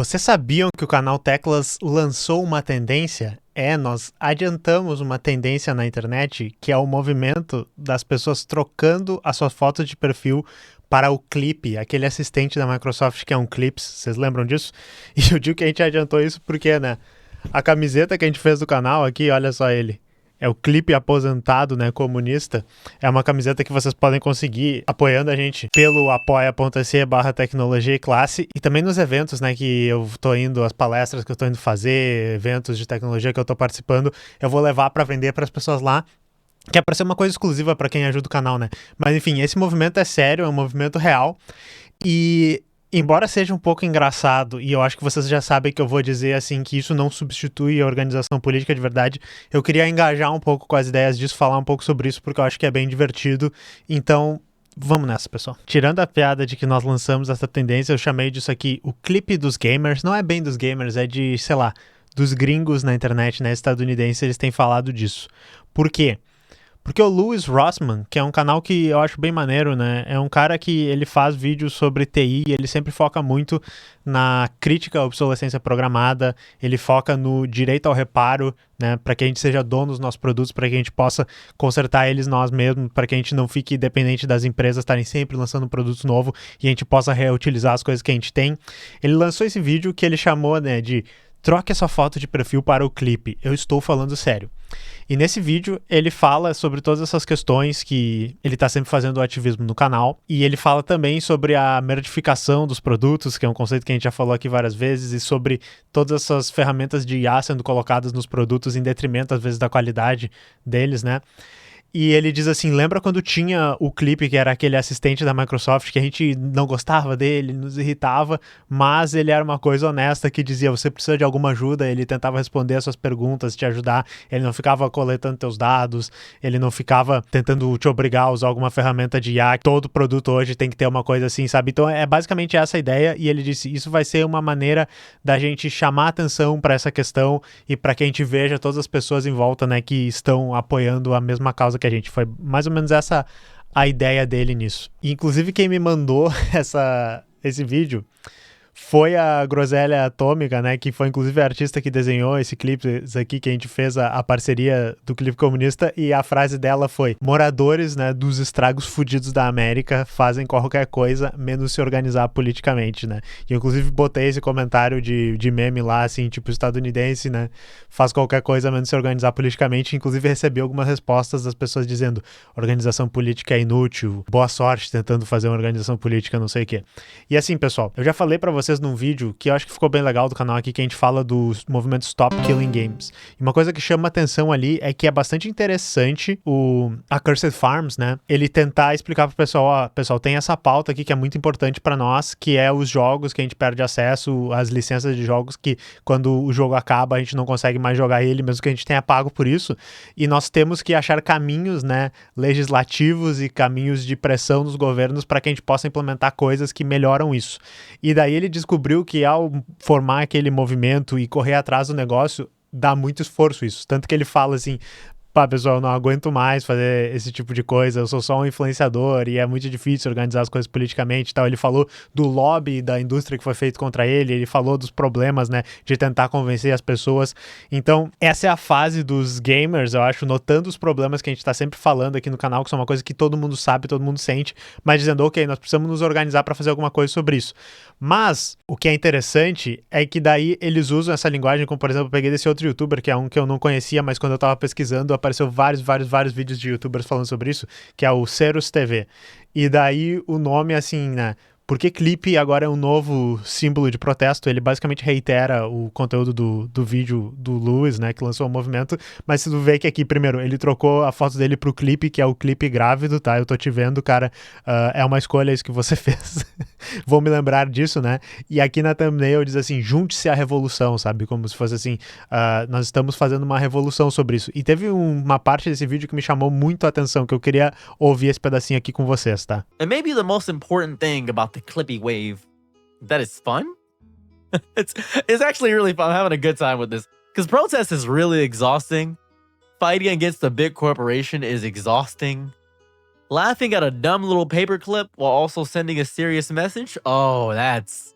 Vocês sabiam que o canal Teclas lançou uma tendência? Nós adiantamos uma tendência na internet, que é o movimento das pessoas trocando as suas fotos de perfil para o Clip, aquele assistente da Microsoft que é um Clips. Vocês lembram disso? E eu digo que a gente adiantou isso porque, né, a camiseta que a gente fez do canal aqui, olha só ele. É o Clipe aposentado, né, comunista. É uma camiseta que vocês podem conseguir apoiando a gente pelo apoia.se/tecnologia e classe e também nos eventos, né, que eu tô indo, as palestras que eu tô indo fazer, eventos de tecnologia que eu tô participando, eu vou levar para vender para as pessoas lá. Que é para ser uma coisa exclusiva para quem ajuda o canal, né? Mas enfim, esse movimento é sério, é um movimento real. E embora seja um pouco engraçado, e eu acho que vocês já sabem que eu vou dizer assim que isso não substitui a organização política de verdade, eu queria engajar um pouco com as ideias disso, falar um pouco sobre isso, porque eu acho que é bem divertido. Então, vamos nessa, pessoal. Tirando a piada de que nós lançamos essa tendência, eu chamei disso aqui o clipe dos gamers. Não é bem dos gamers, é de, sei lá, dos gringos na internet, né, estadunidenses, eles têm falado disso. Por quê? Porque o Louis Rossmann, que é um canal que eu acho bem maneiro, né? É um cara que ele faz vídeos sobre TI e ele sempre foca muito na crítica à obsolescência programada, ele foca no direito ao reparo, né? Para que a gente seja dono dos nossos produtos, para que a gente possa consertar eles nós mesmos, para que a gente não fique dependente das empresas estarem sempre lançando um produto novo e a gente possa reutilizar as coisas que a gente tem. Ele lançou esse vídeo que ele chamou, né, de troque essa foto de perfil para o clipe. Eu estou falando sério. E nesse vídeo ele fala sobre todas essas questões que ele está sempre fazendo o ativismo no canal. E ele fala também sobre a merdificação dos produtos, que é um conceito que a gente já falou aqui várias vezes, e sobre todas essas ferramentas de IA sendo colocadas nos produtos em detrimento, às vezes, da qualidade deles, né? E ele diz assim, lembra quando tinha o Clip, que era aquele assistente da Microsoft, que a gente não gostava dele, nos irritava, mas ele era uma coisa honesta que dizia, você precisa de alguma ajuda, ele tentava responder as suas perguntas, te ajudar, ele não ficava coletando teus dados, ele não ficava tentando te obrigar a usar alguma ferramenta de IA, todo produto hoje tem que ter uma coisa assim, sabe? Então é basicamente essa a ideia, e ele disse, isso vai ser uma maneira da gente chamar atenção para essa questão e para que a gente veja todas as pessoas em volta, né, que estão apoiando a mesma causa que a gente. Foi mais ou menos essa a ideia dele nisso. E, inclusive, quem me mandou esse vídeo foi a Groselha Atômica, né, que foi inclusive a artista que desenhou esse clipe aqui, que a gente fez a parceria do clipe comunista, e a frase dela foi, moradores, né, dos estragos fudidos da América fazem qualquer coisa menos se organizar politicamente, né, e eu inclusive botei esse comentário de meme lá, assim, tipo estadunidense, né, faz qualquer coisa menos se organizar politicamente, inclusive recebi algumas respostas das pessoas dizendo, organização política é inútil, boa sorte tentando fazer uma organização política, não sei o quê. E assim, pessoal, eu já falei pra vocês num vídeo que eu acho que ficou bem legal do canal aqui, que a gente fala do movimento Stop Killing Games. E uma coisa que chama atenção ali é que é bastante interessante o Accursed Farms, né? Ele tentar explicar pro pessoal, ó, pessoal, tem essa pauta aqui que é muito importante pra nós, que é os jogos que a gente perde acesso, as licenças de jogos que quando o jogo acaba a gente não consegue mais jogar ele, mesmo que a gente tenha pago por isso. E nós temos que achar caminhos, né, legislativos e caminhos de pressão dos governos para que a gente possa implementar coisas que melhoram isso. E daí ele descobriu que ao formar aquele movimento e correr atrás do negócio, dá muito esforço isso. Tanto que ele fala assim, pá, pessoal, eu não aguento mais fazer esse tipo de coisa, eu sou só um influenciador e é muito difícil organizar as coisas politicamente e tal. Ele falou do lobby da indústria que foi feito contra ele, ele falou dos problemas, né, de tentar convencer as pessoas. Então, essa é a fase dos gamers, eu acho, notando os problemas que a gente tá sempre falando aqui no canal, que são uma coisa que todo mundo sabe, todo mundo sente, mas dizendo, ok, nós precisamos nos organizar para fazer alguma coisa sobre isso. Mas, o que é interessante é que daí eles usam essa linguagem, como por exemplo, eu peguei desse outro youtuber, que é um que eu não conhecia, mas quando eu tava pesquisando, apareceu vários vídeos de youtubers falando sobre isso, que é o Cerus TV. E daí o nome, assim, né? Porque Clipe agora é um novo símbolo de protesto, ele basicamente reitera o conteúdo do vídeo do Louis, né, que lançou o movimento, mas se tu vê que aqui, primeiro, ele trocou a foto dele pro Clipe, que é o Clipe grávido, tá? Eu tô te vendo, cara, é uma escolha isso que você fez. Vou me lembrar disso, né? E aqui na thumbnail diz assim, junte-se à revolução, sabe? Como se fosse assim, nós estamos fazendo uma revolução sobre isso. E teve uma parte desse vídeo que me chamou muito a atenção, que eu queria ouvir esse pedacinho aqui com vocês, tá? And maybe the most important thing about the Clippy wave, that it's fun. it's actually really fun. I'm having a good time with this. Because protest is really exhausting. Fighting against a big corporation is exhausting. laughing at a dumb little paperclip while also sending a serious message? Oh, that's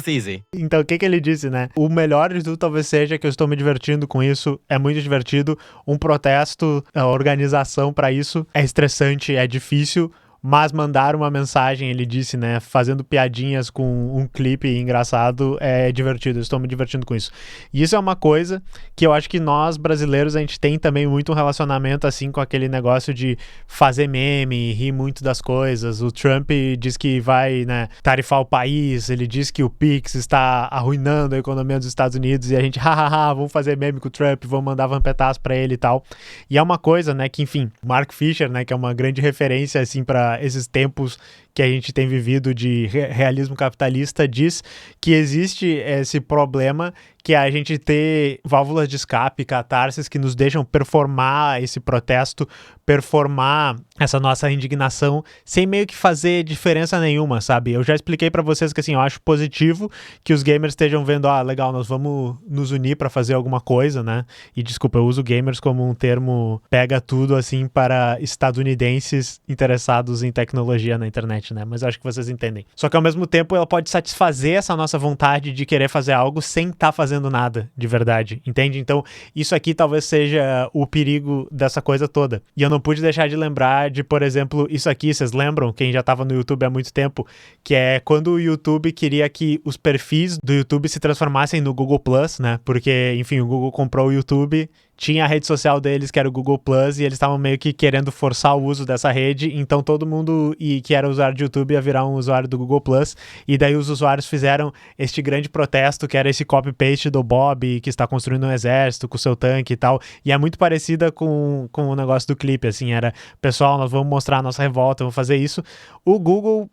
easy. Então, o que ele disse, né? O melhor de tudo talvez seja que eu estou me divertindo com isso, é muito divertido. Um protesto, a organização para isso é estressante, é difícil, mas mandar uma mensagem, ele disse, né, fazendo piadinhas com um clipe engraçado é divertido, eu estou me divertindo com isso. E isso é uma coisa que eu acho que nós, brasileiros, a gente tem também muito um relacionamento, assim, com aquele negócio de fazer meme, rir muito das coisas. O Trump diz que vai, né, tarifar o país, ele diz que o Pix está arruinando a economia dos Estados Unidos e a gente, hahaha, vamos fazer meme com o Trump, vamos mandar vampetaço pra ele e tal. E é uma coisa, né, que, enfim, Mark Fisher, né, que é uma grande referência, assim, pra esses tempos que a gente tem vivido de realismo capitalista, diz que existe esse problema que é a gente ter válvulas de escape, catarses que nos deixam performar esse protesto, performar essa nossa indignação sem meio que fazer diferença nenhuma, sabe? Eu já expliquei pra vocês que, assim, eu acho positivo que os gamers estejam vendo, legal, nós vamos nos unir pra fazer alguma coisa, né? E desculpa, eu uso gamers como um termo pega tudo, assim, para estadunidenses interessados em tecnologia na internet, né? Mas eu acho que vocês entendem. Só que ao mesmo tempo ela pode satisfazer essa nossa vontade de querer fazer algo sem estar fazendo nada de verdade, entende? Então isso aqui talvez seja o perigo dessa coisa toda. E eu não pude deixar de lembrar de, por exemplo, isso aqui, vocês lembram? Quem já estava no YouTube há muito tempo, que é quando o YouTube queria que os perfis do YouTube se transformassem no Google Plus, né? Porque, enfim, o Google comprou o YouTube, tinha a rede social deles, que era o Google Plus, e eles estavam meio que querendo forçar o uso dessa rede, então todo mundo que era usuário de YouTube ia virar um usuário do Google Plus, e daí os usuários fizeram este grande protesto, que era esse copy-paste do Bob, que está construindo um exército com o seu tanque e tal, e é muito parecida com o negócio do clipe, assim, era, pessoal, nós vamos mostrar a nossa revolta, vamos fazer isso. O Google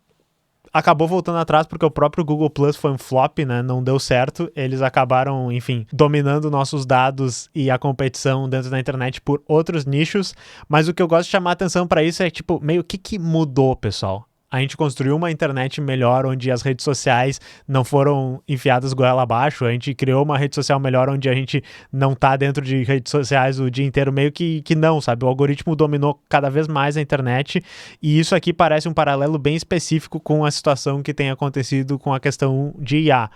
acabou voltando atrás porque o próprio Google Plus foi um flop, né? Não deu certo. Eles acabaram, enfim, dominando nossos dados e a competição dentro da internet por outros nichos. Mas o que eu gosto de chamar a atenção para isso é, tipo, meio o que mudou, pessoal? A gente construiu uma internet melhor onde as redes sociais não foram enfiadas goela abaixo. A gente criou uma rede social melhor onde a gente não tá dentro de redes sociais o dia inteiro, meio que não, sabe? O algoritmo dominou cada vez mais a internet e isso aqui parece um paralelo bem específico com a situação que tem acontecido com a questão de IA.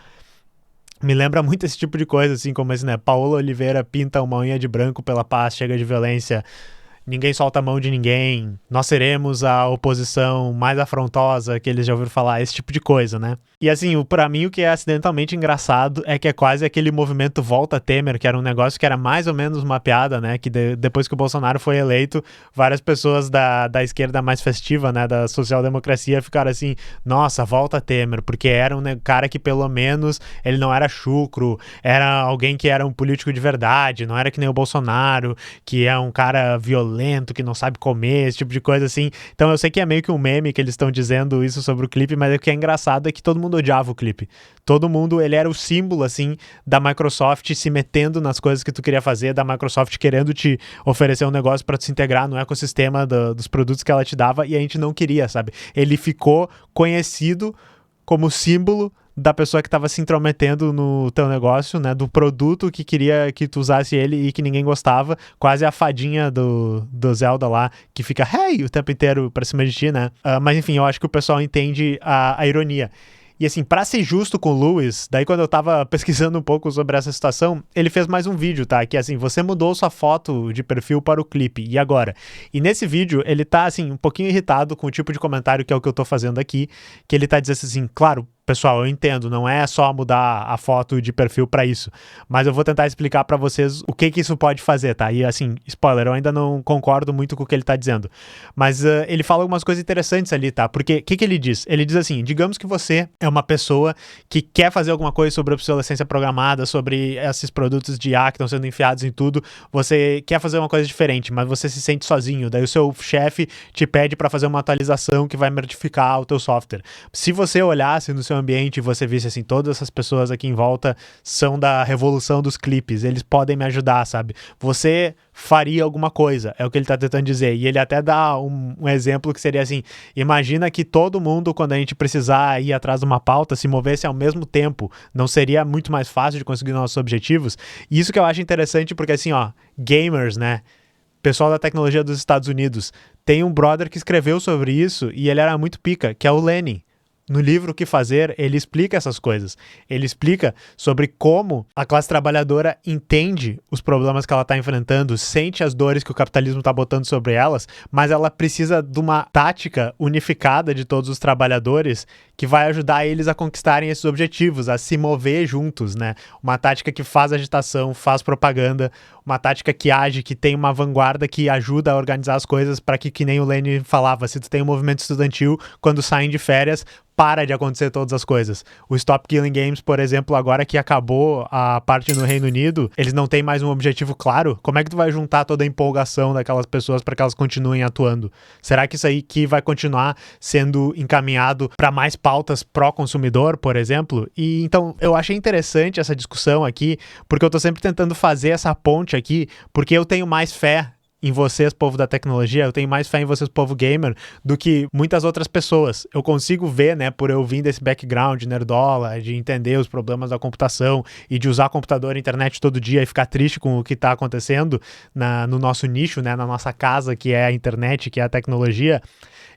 Me lembra muito esse tipo de coisa, assim, como esse, né? Paola Oliveira pinta uma unha de branco pela paz, chega de violência. Ninguém solta a mão de ninguém, nós seremos a oposição mais afrontosa que eles já ouviram falar, esse tipo de coisa, né? E assim, pra mim o que é acidentalmente engraçado é que é quase aquele movimento Volta Temer, que era um negócio que era mais ou menos uma piada, né? Que depois que o Bolsonaro foi eleito, várias pessoas da esquerda mais festiva, né? Da social-democracia ficaram assim, nossa, volta Temer, porque era um cara que pelo menos ele não era chucro, era alguém que era um político de verdade, não era que nem o Bolsonaro, que é um cara violento, que não sabe comer, esse tipo de coisa assim. Então eu sei que é meio que um meme que eles estão dizendo isso sobre o clipe, mas o que é engraçado é que todo mundo odiava o clipe. Todo mundo, ele era o símbolo, assim, da Microsoft se metendo nas coisas que tu queria fazer, da Microsoft querendo te oferecer um negócio pra tu se integrar no ecossistema dos produtos que ela te dava e a gente não queria, sabe? Ele ficou conhecido como símbolo da pessoa que estava se intrometendo no teu negócio, né, do produto que queria que tu usasse ele e que ninguém gostava, quase a fadinha do Zelda lá, que fica hey o tempo inteiro pra cima de ti, né, mas enfim, eu acho que o pessoal entende a ironia. E assim, pra ser justo com o Lewis, daí quando eu tava pesquisando um pouco sobre essa situação, ele fez mais um vídeo, tá? Que assim, você mudou sua foto de perfil para o clipe, e agora? E nesse vídeo, ele tá assim, um pouquinho irritado com o tipo de comentário que é o que eu tô fazendo aqui, que ele tá dizendo assim, claro, pessoal, eu entendo, não é só mudar a foto de perfil pra isso, mas eu vou tentar explicar pra vocês o que isso pode fazer, tá? E assim, spoiler, eu ainda não concordo muito com o que ele tá dizendo, mas ele fala algumas coisas interessantes ali, tá? Porque o que ele diz? Ele diz assim, digamos que você é uma pessoa que quer fazer alguma coisa sobre obsolescência programada, sobre esses produtos de IA que estão sendo enfiados em tudo, você quer fazer uma coisa diferente, mas você se sente sozinho, daí o seu chefe te pede pra fazer uma atualização que vai modificar o teu software. Se você olhasse no seu ambiente e você visse assim, todas essas pessoas aqui em volta são da revolução dos clipes, eles podem me ajudar, sabe? Você faria alguma coisa, é o que ele tá tentando dizer, e ele até dá um exemplo que seria assim, imagina que todo mundo, quando a gente precisar ir atrás de uma pauta, se movesse ao mesmo tempo, não seria muito mais fácil de conseguir nossos objetivos? E isso que eu acho interessante, porque assim, ó, gamers, né, pessoal da tecnologia dos Estados Unidos. Tem um brother que escreveu sobre isso e ele era muito pica, que é o Lenin. No livro O que Fazer, ele explica essas coisas. Ele explica sobre como a classe trabalhadora entende os problemas que ela está enfrentando, sente as dores que o capitalismo está botando sobre elas, mas ela precisa de uma tática unificada de todos os trabalhadores que vai ajudar eles a conquistarem esses objetivos, a se mover juntos, né? Uma tática que faz agitação, faz propaganda, uma tática que age, que tem uma vanguarda que ajuda a organizar as coisas para que nem o Lenin falava, se tu tem um movimento estudantil, quando saem de férias, para de acontecer todas as coisas. O Stop Killing Games, por exemplo, agora que acabou a parte no Reino Unido, eles não têm mais um objetivo claro. Como é que tu vai juntar toda a empolgação daquelas pessoas para que elas continuem atuando? Será que isso aí que vai continuar sendo encaminhado para mais pautas pró-consumidor, por exemplo? E então eu achei interessante essa discussão aqui, porque eu tô sempre tentando fazer essa ponte aqui, porque eu tenho mais fé em vocês, povo da tecnologia, eu tenho mais fé em vocês, povo gamer, do que muitas outras pessoas. Eu consigo ver, né, por eu vir desse background nerdola, de entender os problemas da computação e de usar computador e internet todo dia e ficar triste com o que está acontecendo no nosso nicho, né, na nossa casa, que é a internet, que é a tecnologia.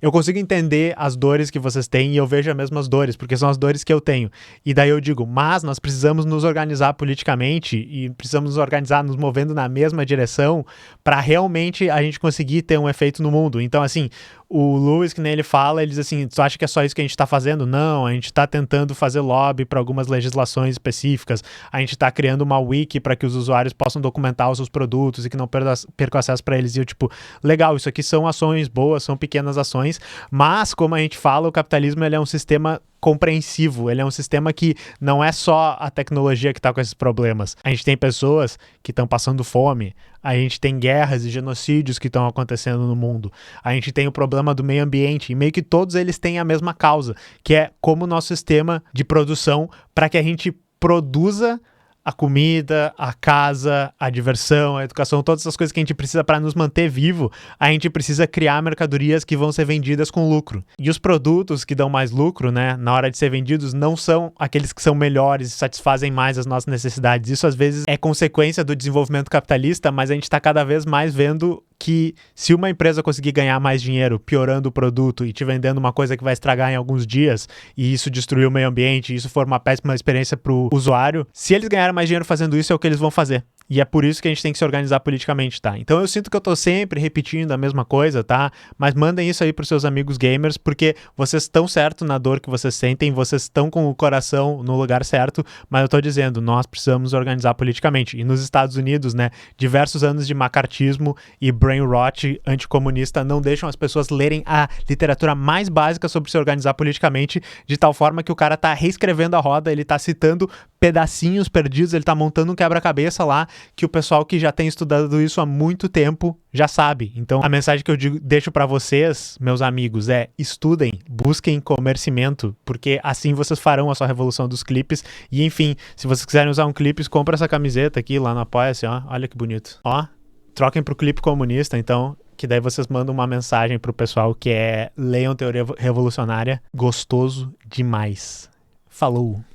Eu consigo entender as dores que vocês têm e eu vejo as mesmas dores, porque são as dores que eu tenho. E daí eu digo, mas nós precisamos nos organizar politicamente e precisamos nos organizar nos movendo na mesma direção para realmente a gente conseguir ter um efeito no mundo. Então, assim, o Lewis, que nem ele fala, ele diz assim, tu acha que é só isso que a gente está fazendo? Não, a gente está tentando fazer lobby para algumas legislações específicas, a gente está criando uma wiki para que os usuários possam documentar os seus produtos e que não percam acesso para eles. E eu, tipo, legal, isso aqui são ações boas, são pequenas ações, mas, como a gente fala, o capitalismo ele é um sistema compreensivo, ele é um sistema que não é só a tecnologia que está com esses problemas. A gente tem pessoas que estão passando fome, a gente tem guerras e genocídios que estão acontecendo no mundo, a gente tem o problema do meio ambiente, e meio que todos eles têm a mesma causa, que é como o nosso sistema de produção, para que a gente produza a comida, a casa, a diversão, a educação, todas essas coisas que a gente precisa para nos manter vivo, a gente precisa criar mercadorias que vão ser vendidas com lucro. E os produtos que dão mais lucro, né, na hora de ser vendidos, não são aqueles que são melhores e satisfazem mais as nossas necessidades. Isso às vezes é consequência do desenvolvimento capitalista, mas a gente está cada vez mais vendo que se uma empresa conseguir ganhar mais dinheiro piorando o produto e te vendendo uma coisa que vai estragar em alguns dias e isso destruir o meio ambiente e isso for uma péssima experiência para o usuário, se eles ganharem mais dinheiro fazendo isso, é o que eles vão fazer. E é por isso que a gente tem que se organizar politicamente, tá? Então eu sinto que eu tô sempre repetindo a mesma coisa, tá? Mas mandem isso aí pros seus amigos gamers, porque vocês estão certo na dor que vocês sentem, vocês estão com o coração no lugar certo, mas eu tô dizendo, nós precisamos organizar politicamente. E nos Estados Unidos, né, diversos anos de macartismo e brain rot anticomunista não deixam as pessoas lerem a literatura mais básica sobre se organizar politicamente, de tal forma que o cara tá reescrevendo a roda, ele tá citando pedacinhos perdidos, ele tá montando um quebra-cabeça lá, que o pessoal que já tem estudado isso há muito tempo já sabe. Então, a mensagem que eu deixo para vocês, meus amigos, é estudem, busquem conhecimento, porque assim vocês farão a sua revolução dos clipes. E, enfim, se vocês quiserem usar um clipe, compra essa camiseta aqui lá no Apoia-se, ó. Olha que bonito. Ó, troquem pro clipe comunista, então, que daí vocês mandam uma mensagem pro pessoal que é leiam Teoria Revolucionária. Gostoso demais. Falou!